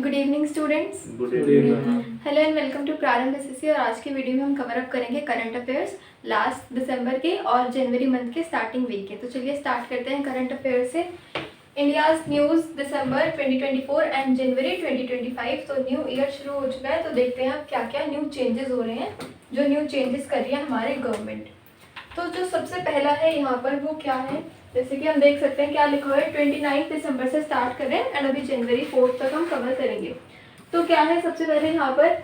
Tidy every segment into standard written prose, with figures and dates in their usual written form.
Good evening students. Good evening. Hello and welcome to Prarambh SSC. और आज की video में हम कवर अप करेंगे करंट अफेयर्स लास्ट दिसंबर के और जनवरी मंथ के स्टार्टिंग वीक के। तो चलिए स्टार्ट करते हैं करंट अफेयर्स से। India's news December 2024 and January 2025। तो न्यू ईयर शुरू हो चुका है, तो देखते हैं अब क्या क्या न्यू चेंजेस हो रहे हैं, जो न्यू चेंजेस कर रही है हमारे गवर्नमेंट। तो जो सबसे पहला है यहाँ पर वो क्या है, जैसे कि हम देख सकते हैं क्या लिखा हुआ है, 29 दिसंबर से स्टार्ट कर रहे हैं एंड अभी जनवरी 4 तक हम कवर करेंगे। तो क्या है सबसे पहले यहाँ पर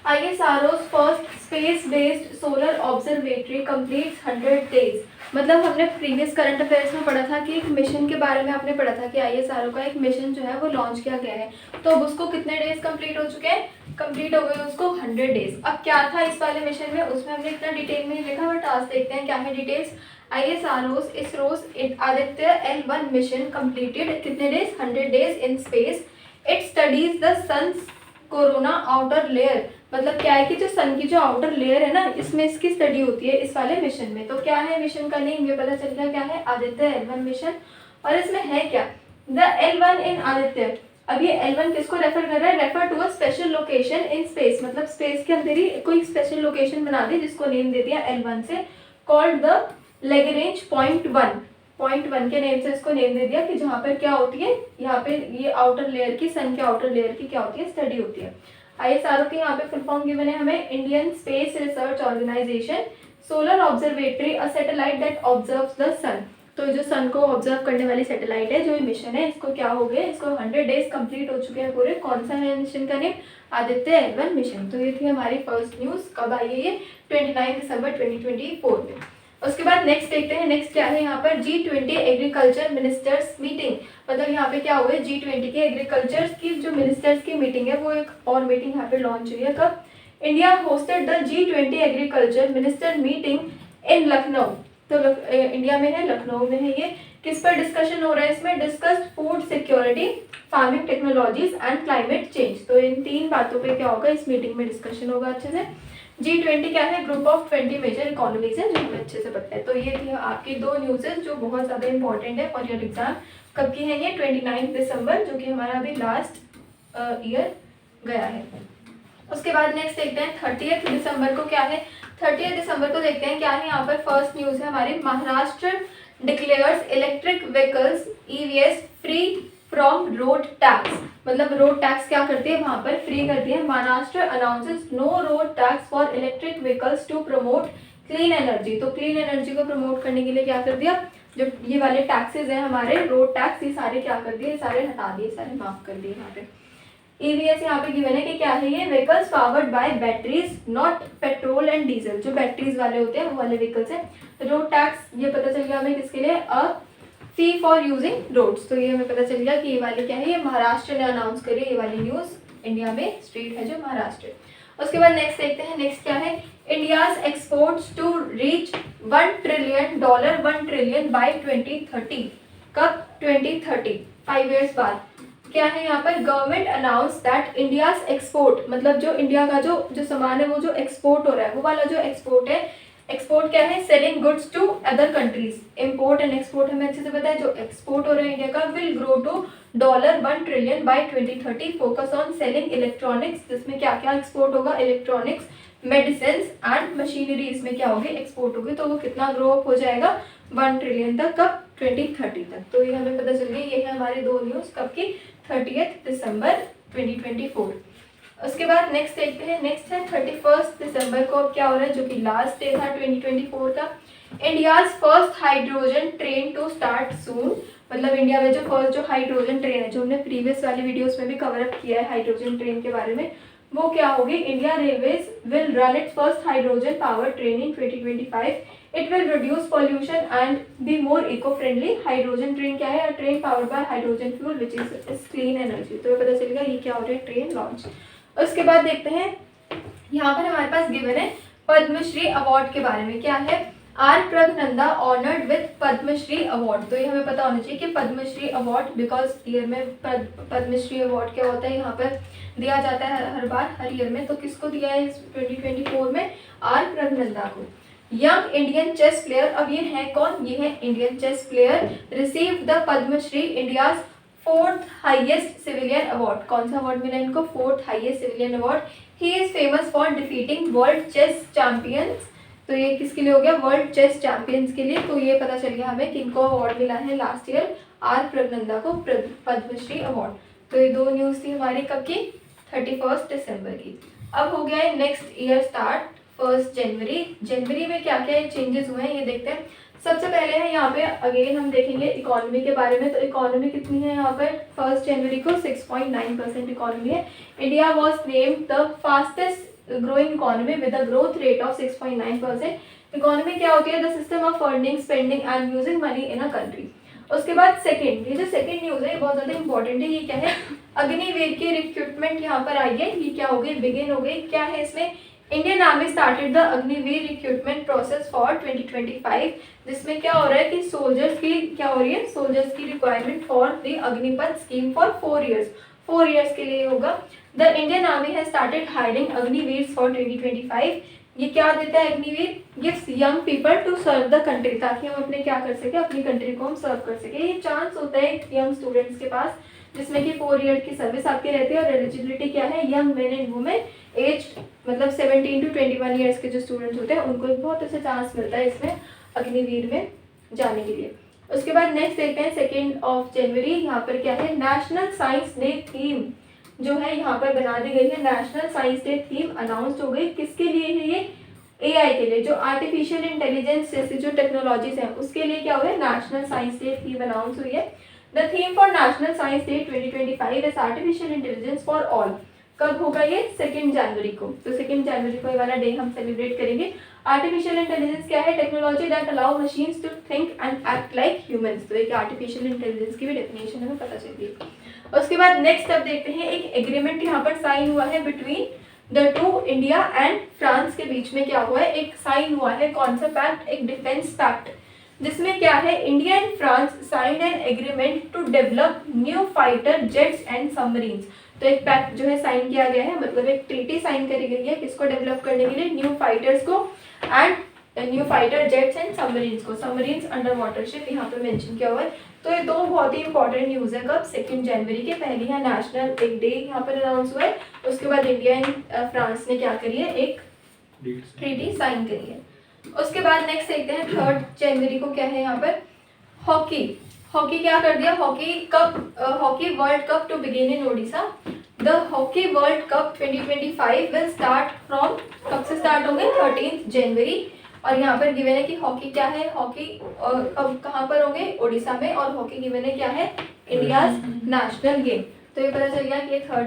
ISRO's first space based solar observatory completes 100 days. मतलब हमने प्रीवियस करंट अफेयर्स में पढ़ा था कि एक मिशन के बारे में आपने पढ़ा था कि ISRO का एक मिशन जो है वो लॉन्च किया गया है। तो अब उसको कितने डेज कंप्लीट हो चुके हैं, कंप्लीट हो गए उसको 100 डेज। अब क्या था इस वाले मिशन में, उसमें हमने इतना डिटेल में नहीं देखा, बट आज देखते हैं क्या है details. ISRO's Aditya L1 mission completed कितने days, 100 days in space. It studies the sun's corona outer layer. मतलब क्या है कि जो सन की जो आउटर लेयर है ना, इसमें इसकी स्टडी होती है इस वाले मिशन में। तो क्या है मिशन का नेम, ये पता चल गया क्या है, आदित्य L1 मिशन। और इसमें है क्या, द L1 इन आदित्य। अब ये L1 किसको रेफर कर रहा है, refer to a special location in space. मतलब स्पेस के अंदर ही कोई स्पेशल लोकेशन बना दी जिसको नेम दे दिया L1 से, कॉल्ड द लेग्रेंज पॉइंट 1 के नेम से इसको नेम दे दिया कि जहाँ पर क्या होती है, यहाँ पे ये आउटर लेयर की, सन के आउटर लेयर की क्या होती है, स्टडी होती है। ISRO के यहाँ पे फुल फॉर्म गिवन है हमें, Indian space research organisation solar observatory, a satellite that observes the sun. तो जो सन को ऑब्जर्व करने वाली सैटेलाइट है, जो ये मिशन है, इसको क्या हो गए, इसको 100 डेज कंप्लीट हो चुके हैं पूरे। कौन सा है मिशन का नेम, आदित्य L1 मिशन। तो ये थी हमारी फर्स्ट न्यूज। कब आई है ये, 29 दिसंबर 2024 में। उसके बाद नेक्स्ट देखते हैं, नेक्स्ट क्या है यहाँ पर, G20 एग्रीकल्चर मिनिस्टर्स मीटिंग। मतलब यहाँ पे क्या हुआ है, G20 के एग्रीकल्चर की जो मिनिस्टर्स की मीटिंग है, वो एक और मीटिंग यहाँ पे लॉन्च हुई है। कब, India hosted the G20 agriculture minister meeting in Lucknow. तो इंडिया में है, लखनऊ में है ये। किस पर डिस्कशन हो रहा है इसमें, discussed food security, farming technologies and climate change. तो इन तीन बातों पे क्या होगा, इस मीटिंग में डिस्कशन होगा अच्छे से। G20 क्या है, ग्रुप ऑफ 20 मेजर इकोनॉमीज है, जो हमें अच्छे से पता है। तो ये थी आपकी दो न्यूज़ेस जो बहुत ज़्यादा इंपॉर्टेंट है फॉर योर एग्जाम। कब की है ये, 29 दिसंबर, जो कि हमारा अभी लास्ट ईयर गया है। उसके बाद नेक्स्ट देखते हैं 30 दिसंबर को क्या है, 30 दिसंबर को देखते हैं क्या है यहाँ पर। फर्स्ट न्यूज़ है हमारी, Maharashtra declares electric vehicles EVs free from road tax. मतलब रोड टैक्स क्या करती है, वहां पर फ्री करती है। Maharashtra announces no road tax for electric vehicles to promote clean energy. तो क्लीन एनर्जी को प्रमोट करने के लिए क्या कर दिया, जो ये वाले टैक्सेस हैं हमारे, रोड टैक्स, ये सारे क्या कर दिए, सारे हटा दिए, सारे माफ कर दिए। यहाँ पे EVs यहाँ पे गिवन है कि क्या है ये, vehicles powered by batteries not petrol and diesel. जो बैटरीज वाले होते हैं वो वाले व्हीकल्स हैं। रोड टैक्स ये पता चल गया हमें किसके लिए, फी फॉर यूजिंग रोड्स। तो ये हमें पता चल गया कि ये वाली क्या है, ये महाराष्ट्र ने अनाउंस करी, ये वाली न्यूज इंडिया में स्टेट है जो महाराष्ट्र। उसके बाद नेक्स्ट देखते हैं, नेक्स्ट क्या है, India's exports to reach $1 trillion, $1 trillion by 2030। कब, 2030, 5 ईयर्स बाद। क्या है यहाँ पर, government announce that India's export, मतलब जो इंडिया का जो सामान है वो जो एक्सपोर्ट हो रहा है, वो वाला जो एक्सपोर्ट है, एक्सपोर्ट क्या है, selling goods to other countries. Import and export हमें अच्छे से पता है, जो एक्सपोर्ट हो रहा है इंडिया का, will grow to $1 trillion by 2030। Focus on selling electronics, जिसमें क्या क्या एक्सपोर्ट होगा, इलेक्ट्रॉनिक्स, मेडिसिन एंड मशीनरी, इसमें क्या होगी, एक्सपोर्ट होगी। तो वो कितना ग्रो अप हो जाएगा, 1 ट्रिलियन तक। कब, 2030 तक। तो ये हमें पता चल गई, ये है हमारे दो न्यूज कब की, 30 दिसंबर 2024। उसके बाद नेक्स्ट देखते हैं, नेक्स्ट है 31 दिसंबर को। अब क्या हो रहा है, जो कि लास्ट डे था 2024 का, India's first hydrogen train to start soon. मतलब इंडिया में जो फर्स्ट जो हाइड्रोजन ट्रेन है, जो हमने प्रीवियस वाली वीडियोस में भी कवर अप किया है हाइड्रोजन ट्रेन के बारे में, वो क्या होगी, India railways will run its first hydrogen power train in 2025। It will reduce pollution and be more eco friendly. Hydrogen train क्या है, train powered by hydrogen fuel which is clean energy. तो ये पता चलेगा ये क्या हो रहा है, ट्रेन लॉन्च। उसके बाद देखते हैं, यहाँ पर हमारे पास गिवन है पद्मश्री अवार्ड के बारे में। क्या है, R Praggnanandhaa honoured with Padma Shri award. तो ये हमें पता होना चाहिए कि पद्मश्री अवार्ड, बिकॉज ईयर में पद्मश्री अवार्ड क्या होता है, यहाँ पर दिया जाता है हर बार, हर ईयर में। तो किसको दिया है इस 2024 में, आर प्रगनंदा को। यंग इंडियन चेस प्लेयर, अब ये है कौन, ये है Indian chess player, receive the Padma Shri India's fourth highest civilian award. कौन सा अवार्ड मिला इनको? Fourth highest civilian award. He is famous for defeating world chess champions. तो ये किसके लिए हो गया? वर्ल्ड चेस चैंपियंस के लिए। तो ये पता चल गया हमें किनको अवार्ड मिला है लास्ट ईयर, आर प्रगनंदा को पद्मश्री अवार्ड। तो ये दो न्यूज़ थी हमारी कब की? 31 दिसंबर की। अब हो गया है नेक्स्ट ईयर स्टार्ट 1 जनवरी। जनवरी में क्या क्या चेंजेस हुए हैं ये देखते हैं। सबसे पहले है यहाँ पे अगेन हम देखेंगे इकोनॉमी के बारे में। तो इकोनॉमी कितनी है यहाँ पर? 1 जनवरी को 6.9% इकोनॉमी है। India was named the fastest growing economy with a growth rate of 6.9%। Economy क्या होती है? The system of earning, spending and using money in a country. उसके बाद सेकंड, ये जो सेकंड न्यूज़ है ये बहुत ज़्यादा इंपॉर्टेंट है। ये क्या है? अग्निवीर की रिक्रूटमेंट यहाँ पर आई है। ये क्या हो गई? बिगिन हो गई। क्या है इसमें? Indian army started the Agniveer recruitment process for 2025, जिसमें क्या हो रहा है कि सोल्जर्स की क्या हो रही है? सोल्जर्स की requirement for the Agnipath scheme for 4 years. 4 years के लिए होगा। The Indian army has started hiring Agniveer for 2025। ये क्या देता है Agniveer? Gives young people to serve the country, ताकि हम अपने क्या कर सके? अपनी कंट्री को हम सर्व कर सके। ये चांस होता है यंग स्टूडेंट्स के पास, जिसमें कि 4 ईयर की सर्विस आपकी रहती है। और एलिजिबिलिटी क्या है? Young men and women age मतलब 17 to 21 ईयर्स के जो स्टूडेंट्स होते हैं उनको एक बहुत अच्छा चांस मिलता है इसमें अग्निवीर में जाने के लिए। उसके बाद नेक्स्ट देखते हैं 2 जनवरी। यहाँ पर क्या है? नेशनल साइंस डे थीम जो है यहाँ पर बना दी गई है। National science day theme announce हो गई। किसके लिए है ये? एआई के लिए। जो आर्टिफिशियल इंटेलिजेंस जैसी जो टेक्नोलॉजीज हैं उसके लिए क्या हुआ है? National science day theme announce हुई है। The theme for national science day 2025 is artificial intelligence for all. कब होगा ये? 2 जनवरी को। तो 2 जनवरी को ये वाला डे हम सेलिब्रेट करेंगे। आर्टिफिशियल इंटेलिजेंस क्या है? Technology that allow machines to think and act like humans. तो एक आर्टिफिशियल इंटेलिजेंस की भी डेफिनेशन हमें पता चलती है। उसके बाद नेक्स्ट अब देखते हैं एक एग्रीमेंट यहाँ पर साइन हुआ है between the two, India and France के बीच में क्या हुआ है? एक साइन हुआ है। कौन सा पैक्ट? एक डिफेंस पैक्ट, जिसमें क्या है? India and France signed an agreement to develop new fighter jets and submarines. तो एक पैक्ट जो है साइन किया गया है, मतलब एक ट्रीटी साइन करी गई है। किसको डेवलप करने के लिए? न्यू फाइटर्स को and new fighter jets and submarines को। सबमरीन्स अंडर वाटर शिप यहाँ पे मेंशन किया हुआ है। तो ये दो बहुत ही इंपॉर्टेंट न्यूज़ है। कब? 2 जनवरी के। पहली है नेशनल एक डे यहाँ पर अनाउंस हुआ है। उसके बाद इंडिया एंड फ्रांस ने क्या करी है? एक ट्रीटी साइन करी है। उसके बाद नेक्स्ट देखते हैं 3 जनवरी को क्या है यहाँ पर? हॉकी। हॉकी क्या कर दिया? Hockey cup, hockey world cup to begin in Odisha. The hockey world cup 2025 will start from, कब से स्टार्ट होंगे? 13 जनवरी। और यहाँ पर गिवन है कि हॉकी क्या है? हॉकी कब कहाँ पर होंगे? ओडिशा में। और हॉकी गिवन है क्या है? India's national game. तो ये पता चल गया कि 3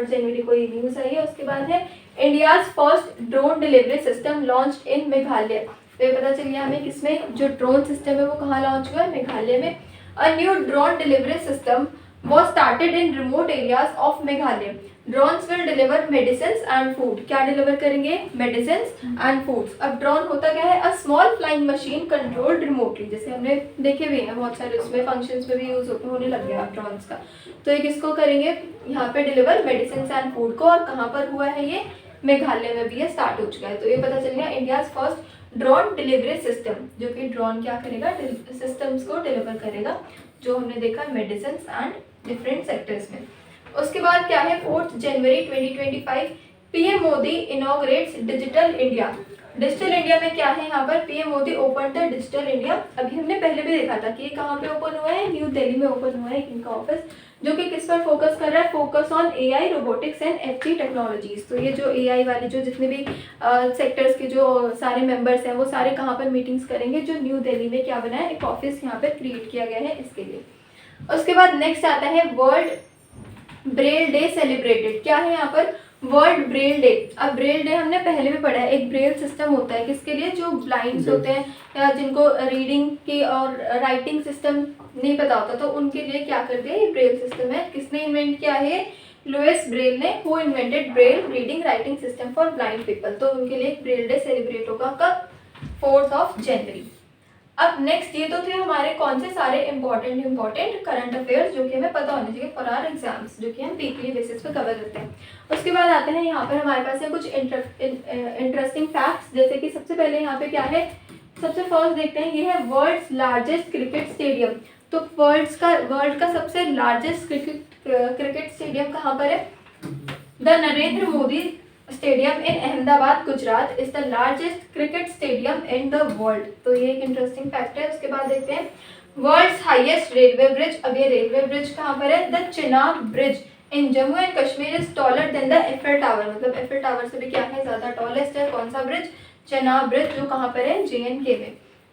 जनवरी को ये न्यूज़ आई है। उसके बाद है India's first drone delivery system launch in Meghalaya. तो ये पता चल गया हमें किसमें? जो ड्रोन सिस्टम है वो कहाँ लॉन्च हुआ है? मेघालय में। A new drone delivery system was started in remote areas of Meghalaya. Drones will deliver medicines and food. क्या डिलीवर करेंगे? Medicines and foods. अब ड्रोन होता क्या है? A small flying machine controlled remotely. जैसे हमने देखे हुए हैं बहुत सारे, उसमें फंक्शंस में भी यूज होने लग गया ड्रोन्स का। तो ये किसको करेंगे? यहाँ पे डिलीवर मेडिसिन्स एंड फूड को। और कहाँ पर हुआ है ये? मेघालय में भी ये स्टार्ट हो चुका है। तो ये पता चल गया India's first drone delivery system, जो कि ड्रोन क्या करेगा? सिस्टम्स को डिलीवर करेगा, जो हमने देखा मेडिसिन्स एंड डिफरेंट सेक्टर्स में। उसके बाद क्या है? 4 जनवरी 2025 PM Modi inaugurates digital India. Digital India में क्या है? यहाँ पर PM Modi open the digital India. अभी हमने पहले भी देखा था कि ये कहाँ पे ओपन हुआ है? न्यू दिल्ली में ओपन हुआ है इनका ऑफिस, जो कि किस पर फोकस कर रहा है? Focus on AI, robotics and FT technologies. तो ये जो एआई वाले जो जितने भी सेक्टर्स के जो सारे मेंबर्स हैं वो सारे कहाँ पर मीटिंग्स करेंगे? जो न्यू दिल्ली में क्या बना है? एक ऑफिस यहाँ पर क्रिएट किया गया है इसके लिए। उसके बाद नेक्स्ट आता है वर्ल्ड ब्रेल डे सेलिब्रेटेड। क्या है यहाँ पर? World Braille day. अब ब्रेल डे हमने पहले भी पढ़ा है। एक ब्रेल सिस्टम होता है किसके लिए? जो ब्लाइंड्स होते हैं या जिनको रीडिंग की और राइटिंग सिस्टम नहीं पता होता, तो उनके लिए क्या करते हैं? ये ब्रेल सिस्टम है। किसने इन्वेंट किया है? लुइस ब्रेल ने। Who invented Braille reading writing system for blind people. तो उनके लिए ब्रेल डे सेलिब्रेट होगा कब? 4 जनवरी। अब नेक्स्ट ये तो थे हमारे कौन से सारे इंपॉर्टेंट करंट अफेयर्स जो कि हमें पता होने चाहिए फॉर आवर एग्जाम्स, जो कि हम वीकली बेसिस पे कवर करते हैं। उसके बाद आते हैं यहाँ पर हमारे पास है कुछ इंटरेस्टिंग फैक्ट्स, जैसे कि सबसे पहले यहाँ पे क्या है? सबसे फर्स्ट देखते हैं, ये है वर्ल्ड्स लार्जेस्ट क्रिकेट स्टेडियम। तो वर्ल्ड का सबसे लार्जेस्ट क्रिकेट स्टेडियम कहाँ पर है? The Narendra Modi stadium in Ahmedabad Gujarat is the largest cricket stadium in the world. तो ये एक इंटरेस्टिंग फैक्ट है। उसके बाद देखते हैं वर्ल्ड्स हाईएस्ट रेलवे ब्रिज। अब ये रेलवे ब्रिज कहाँ पर है? The Chenab bridge in Jammu and Kashmir is taller than the Eiffel tower. मतलब एफिल टावर से भी क्या है, ज्यादा टॉलेस्ट है। कौन सा ब्रिज? चिनाब ब्रिज, जो कहाँ पर है? JNK में।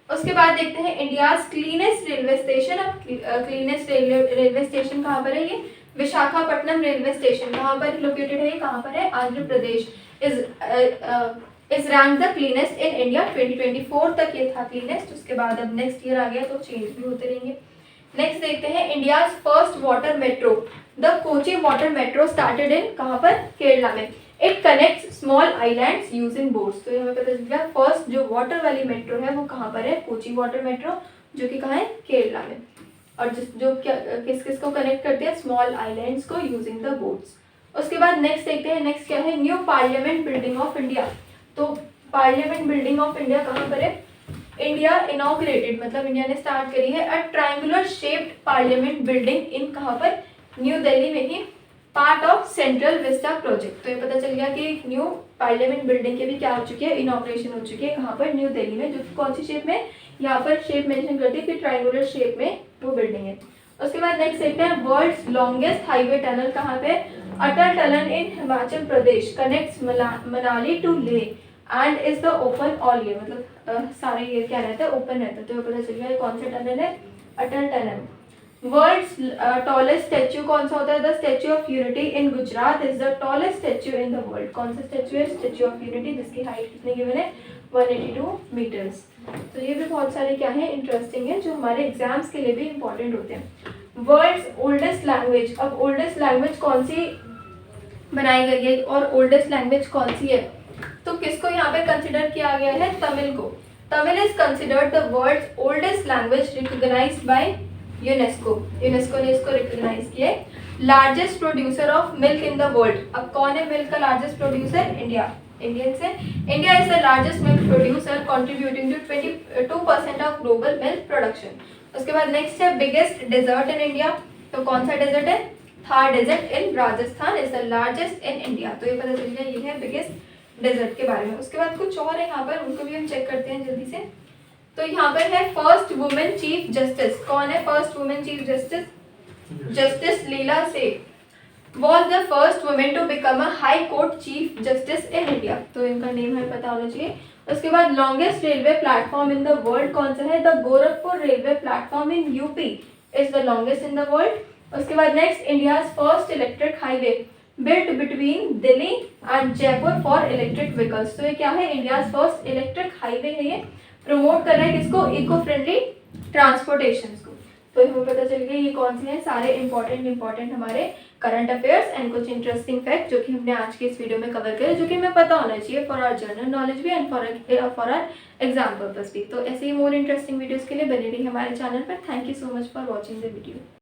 उसके बाद देखते हैं इंडियाज क्लीनेस्ट रेलवे स्टेशन। अब क्लीनेस्ट रेलवे स्टेशन कहाँ पर है? ये विशाखापट्टनम रेलवे स्टेशन। कहाँ पर लोकेटेड है? कहाँ पर है? Andhra Pradesh. Is rank the cleanest in India. 2024 तक ये था क्लीनेस्ट। उसके बाद अब नेक्स्ट ईयर आ गया तो चेंज भी होते रहेंगे। नेक्स्ट देखते हैं India's first water metro. The Kochi water metro started in कहाँ पर? केरला में। It connects small islands using boats. तो ये हमें पता चल गया फर्स्ट जो वाटर वाली मेट्रो है वो कहाँ पर है? कोची वाटर मेट्रो, जो कि कहाँ है? केरला में। और जो क्या किस किस को कनेक्ट करते हैं? स्मॉल आइलैंड्स को यूजिंग द बोट्स। उसके बाद नेक्स्ट देखते हैं, नेक्स्ट क्या है? New parliament building of India. तो पार्लियामेंट बिल्डिंग ऑफ इंडिया कहाँ पर है? इंडिया इनॉग्रेटेड, मतलब इंडिया ने स्टार्ट करी है a triangular shaped parliament building in कहाँ पर? न्यू दिल्ली में ही, part of Central Vista project. तो ये पता चल गया कि न्यू पार्लियामेंट बिल्डिंग के भी क्या हो चुकी है? इनॉग्रेशन हो चुकी है। कहाँ पर? न्यू दिल्ली में। जो कौन सी शेप में? यहाँ पर शेप मेंशन कर दी कि ट्रायंगुलर शेप में वो बिल्डिंग है। उसके बाद नेक्स्ट देखते हैं वर्ल्ड्स लॉन्गेस्ट हाईवे टनल कहाँ पे? Atal tunnel in Himachal Pradesh connects Manali to Leh and is the open all year. मतलब सारे ये क्या रहता है? ओपन रहता है। तो पता चल गया कौन सा टनल है? अटल टनल। वर्ल्ड्स टॉलेस्ट स्टैच्यू कौन सा होता है? The statue of unity in Gujarat is the tallest statue in the world. कौन सा स्टैच्यू है? स्टैच्यू ऑफ यूनिटी, जिसकी हाइट कितनी गिवन है? 182 मीटर्स। तो ये भी बहुत सारे क्या है? इंटरेस्टिंग है, जो हमारे एग्जाम्स के लिए भी इंपॉर्टेंट होते हैं। World's oldest language. अब ओल्डेस्ट लैंग्वेज कौन सी बनाई गई है और ओल्डेस्ट लैंग्वेज कौन सी है? तो किसको यहाँ पे कंसिडर किया गया है? तमिल को। Tamil is considered the world's oldest language recognised by UNESCO. UNESCO ने इसको रिकॉग्नाइज किया है। Largest producer of milk in the world. अब कौन है मिल्क का लार्जेस्ट प्रोड्यूसर? इंडिया। इंडियन से India is the largest milk producer contributing to 22% of global milk production. उसके बाद नेक्स्ट है बिगेस्ट डेजर्ट इन इंडिया। तो कौन सा डेजर्ट है? Thar desert in Rajasthan is the largest in India. तो ये पता चल गया ये है बिगेस्ट डेजर्ट के बारे में। उसके बाद कुछ और है यहाँ पर, उनको भी हम चेक करते हैं जल्दी से। तो यहाँ पर है फर्स्ट वुमेन चीफ जस्टिस। कौन है first women chief justice? Justice Leela Seth was the first woman to become a high court chief justice in India। तो इनका नेम हमें पता होना चाहिए। उसके बाद longest railway platform in the world कौन सा है? The Gorakhpur railway platform in UP is the longest in the world. उसके बाद next India's first electric highway built between Delhi and Jaipur for electric vehicles. तो ये क्या है? इंडियाज फर्स्ट इलेक्ट्रिक हाईवे है। ये प्रमोट कर रहा है किसको? इको फ्रेंडली ट्रांसपोर्टेशन को। तो हमें पता चल गया ये कौन से हैं सारे इंपॉर्टेंट हमारे करंट अफेयर्स एंड कुछ इंटरेस्टिंग फैक्ट जो कि हमने आज के इस वीडियो में कवर करे, जो कि हमें पता होना चाहिए फॉर आवर जनरल नॉलेज भी and for our exam purpose भी। तो ऐसे ही मोर इंटरेस्टिंग वीडियोस के लिए बने रहिए हमारे चैनल पर। Thank you so much for watching the video.